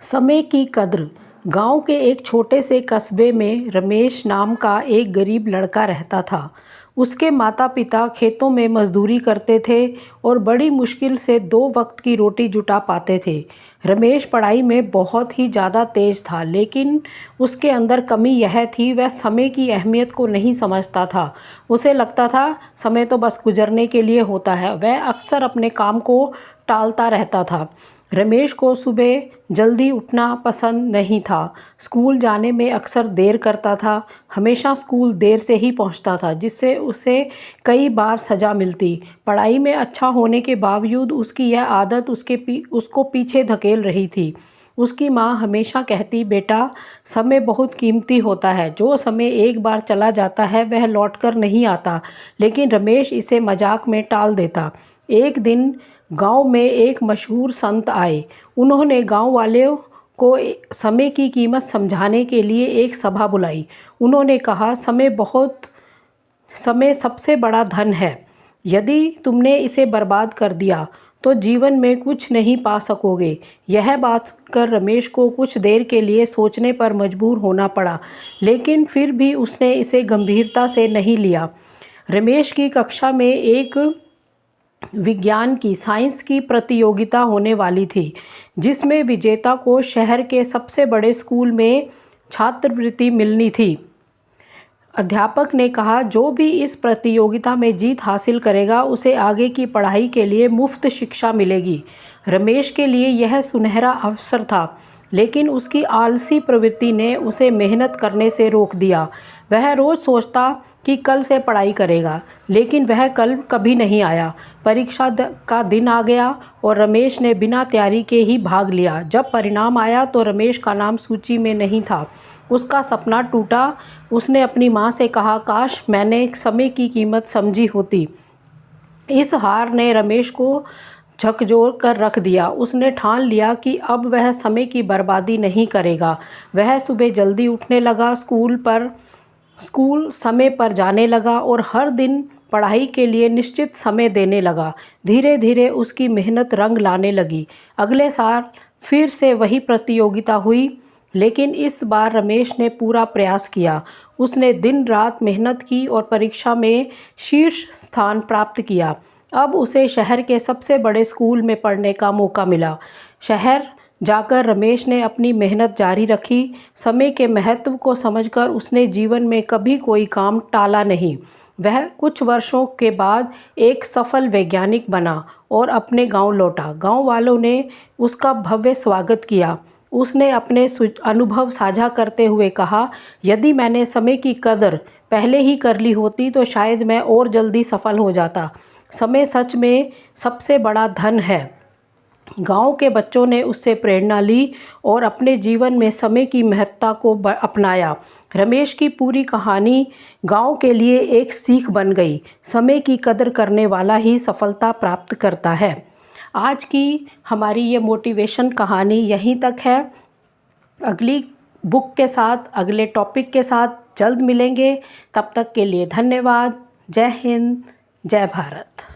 समय की कद्र। गांव के एक छोटे से कस्बे में रमेश नाम का एक गरीब लड़का रहता था। उसके माता पिता खेतों में मजदूरी करते थे और बड़ी मुश्किल से 2 वक्त की रोटी जुटा पाते थे। रमेश पढ़ाई में बहुत ही ज़्यादा तेज था, लेकिन उसके अंदर कमी यह थी, वह समय की अहमियत को नहीं समझता था। उसे लगता था समय तो बस गुजरने के लिए होता है। वह अक्सर अपने काम को टालता रहता था। रमेश को सुबह जल्दी उठना पसंद नहीं था। स्कूल जाने में अक्सर देर करता था। हमेशा स्कूल देर से ही पहुंचता था, जिससे उसे कई बार सज़ा मिलती। पढ़ाई में अच्छा होने के बावजूद उसकी यह आदत उसको पीछे धकेल रही थी। उसकी माँ हमेशा कहती, बेटा, समय बहुत कीमती होता है। जो समय एक बार चला जाता है वह लौटकर नहीं आता। लेकिन रमेश इसे मजाक में टाल देता। एक दिन गांव में एक मशहूर संत आए। उन्होंने गांव वालों को समय की कीमत समझाने के लिए एक सभा बुलाई। उन्होंने कहा, समय सबसे बड़ा धन है। यदि तुमने इसे बर्बाद कर दिया तो जीवन में कुछ नहीं पा सकोगे। यह बात सुनकर रमेश को कुछ देर के लिए सोचने पर मजबूर होना पड़ा, लेकिन फिर भी उसने इसे गंभीरता से नहीं लिया। रमेश की कक्षा में एक साइंस की प्रतियोगिता होने वाली थी, जिसमें विजेता को शहर के सबसे बड़े स्कूल में छात्रवृत्ति मिलनी थी। अध्यापक ने कहा, जो भी इस प्रतियोगिता में जीत हासिल करेगा उसे आगे की पढ़ाई के लिए मुफ्त शिक्षा मिलेगी। रमेश के लिए यह सुनहरा अवसर था, लेकिन उसकी आलसी प्रवृत्ति ने उसे मेहनत करने से रोक दिया। वह रोज़ सोचता कि कल से पढ़ाई करेगा, लेकिन वह कल कभी नहीं आया। परीक्षा का दिन आ गया और रमेश ने बिना तैयारी के ही भाग लिया। जब परिणाम आया तो रमेश का नाम सूची में नहीं था। उसका सपना टूटा। उसने अपनी माँ से कहा, काश मैंने समय की कीमत समझी होती। इस हार ने रमेश को झकझोर कर रख दिया। उसने ठान लिया कि अब वह समय की बर्बादी नहीं करेगा। वह सुबह जल्दी उठने लगा, स्कूल समय पर जाने लगा और हर दिन पढ़ाई के लिए निश्चित समय देने लगा। धीरे धीरे उसकी मेहनत रंग लाने लगी। अगले साल फिर से वही प्रतियोगिता हुई, लेकिन इस बार रमेश ने पूरा प्रयास किया। उसने दिन रात मेहनत की और परीक्षा में शीर्ष स्थान प्राप्त किया। अब उसे शहर के सबसे बड़े स्कूल में पढ़ने का मौका मिला। शहर जाकर रमेश ने अपनी मेहनत जारी रखी। समय के महत्व को समझकर उसने जीवन में कभी कोई काम टाला नहीं। वह कुछ वर्षों के बाद एक सफल वैज्ञानिक बना और अपने गांव लौटा। गांव वालों ने उसका भव्य स्वागत किया। उसने अपने अनुभव साझा करते हुए कहा, यदि मैंने समय की कदर पहले ही कर ली होती तो शायद मैं और जल्दी सफल हो जाता। समय सच में सबसे बड़ा धन है। गांव के बच्चों ने उससे प्रेरणा ली और अपने जीवन में समय की महत्ता को अपनाया। रमेश की पूरी कहानी गांव के लिए एक सीख बन गई। समय की कदर करने वाला ही सफलता प्राप्त करता है। आज की हमारी ये मोटिवेशन कहानी यहीं तक है। अगली बुक के साथ, अगले टॉपिक के साथ जल्द मिलेंगे। तब तक के लिए धन्यवाद। जय हिंद, जय भारत।